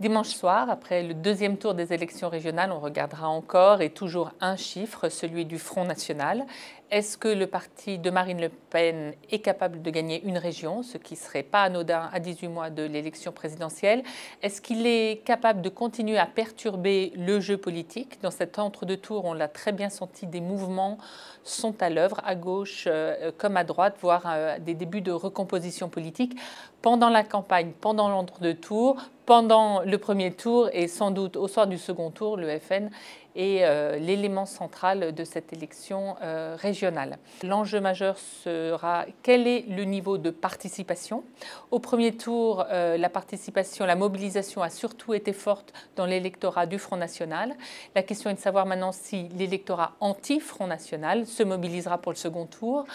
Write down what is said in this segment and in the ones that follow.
Dimanche soir, après le deuxième tour des élections régionales, on regardera encore et toujours un chiffre, celui du Front National. Est-ce que le parti de Marine Le Pen est capable de gagner une région, ce qui ne serait pas anodin à 18 mois de l'élection présidentielle? Est-ce qu'il est capable de continuer à perturber le jeu politique? Dans cet entre-deux-tours, on l'a très bien senti, des mouvements sont à l'œuvre, à gauche comme à droite, voire des débuts de recomposition politique pendant la campagne, pendant l'entre-deux-tours, pendant le premier tour et sans doute au soir du second tour, le FN est l'élément central de cette élection régionale. L'enjeu majeur sera quel est le niveau de participation. Au premier tour, la participation, la mobilisation a surtout été forte dans l'électorat du Front National. La question est de savoir maintenant si l'électorat anti-Front National se mobilisera pour le second tour.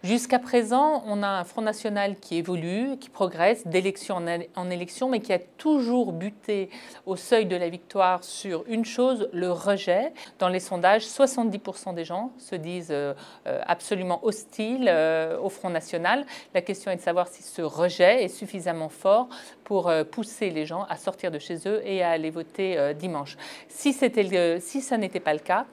Jusqu'à présent, on a un Front National qui évolue, qui progresse d'élection en élection, mais qui a toujours buté au seuil de la victoire sur une chose, le rejet. Dans les sondages, 70% des gens se disent absolument hostiles au Front National. La question est de savoir si ce rejet est suffisamment fort pour pousser les gens à sortir de chez eux et à aller voter dimanche. Si ça n'était pas le cas,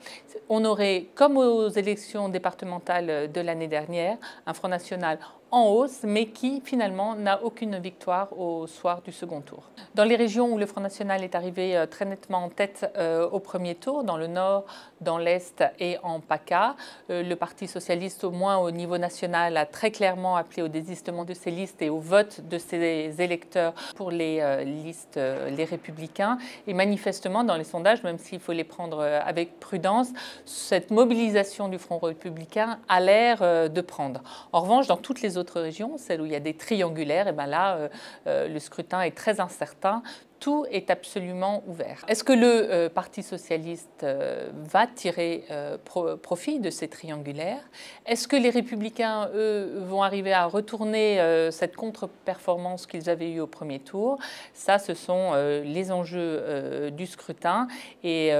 on aurait, comme aux élections départementales de l'année dernière, un Front National en hausse, mais qui finalement n'a aucune victoire au soir du second tour. Dans les régions où le Front National est arrivé très nettement en tête au premier tour, dans le Nord, dans l'Est et en PACA, le Parti socialiste, au moins au niveau national, a très clairement appelé au désistement de ses listes et au vote de ses électeurs pour les listes les Républicains. Et manifestement, dans les sondages, même s'il faut les prendre avec prudence, cette mobilisation du Front républicain a l'air de prendre. En revanche, dans toutes les autres régions, celles où il y a des triangulaires, et bien là, le scrutin est très incertain. Tout est absolument ouvert. Est-ce que le Parti socialiste va tirer profit de ces triangulaires? Est-ce que les Républicains, eux, vont arriver à retourner cette contre-performance qu'ils avaient eue au premier tour? Ça, ce sont les enjeux du scrutin. Et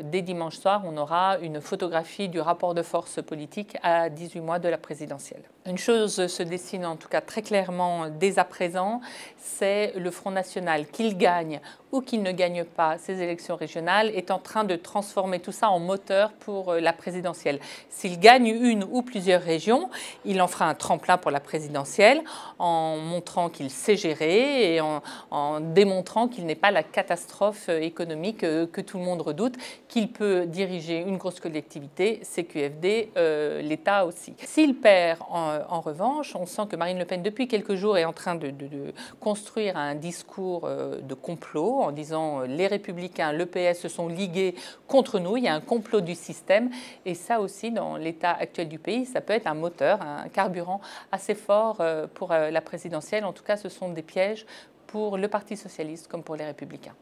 dès dimanche soir, on aura une photographie du rapport de force politique à 18 mois de la présidentielle. Une chose se dessine en tout cas très clairement dès à présent, c'est le Front National, qu'il gagne ou qu'il ne gagne pas ces élections régionales, est en train de transformer tout ça en moteur pour la présidentielle. S'il gagne une ou plusieurs régions, il en fera un tremplin pour la présidentielle en montrant qu'il sait gérer et en démontrant qu'il n'est pas la catastrophe économique que tout le monde redoute, qu'il peut diriger une grosse collectivité, CQFD, l'État aussi. S'il perd en revanche, on sent que Marine Le Pen, depuis quelques jours, est en train de construire un discours de complot en disant les Républicains, le PS se sont ligués contre nous, il y a un complot du système. Et ça aussi, dans l'état actuel du pays, ça peut être un moteur, un carburant assez fort pour la présidentielle. En tout cas, ce sont des pièges pour le Parti socialiste comme pour les Républicains.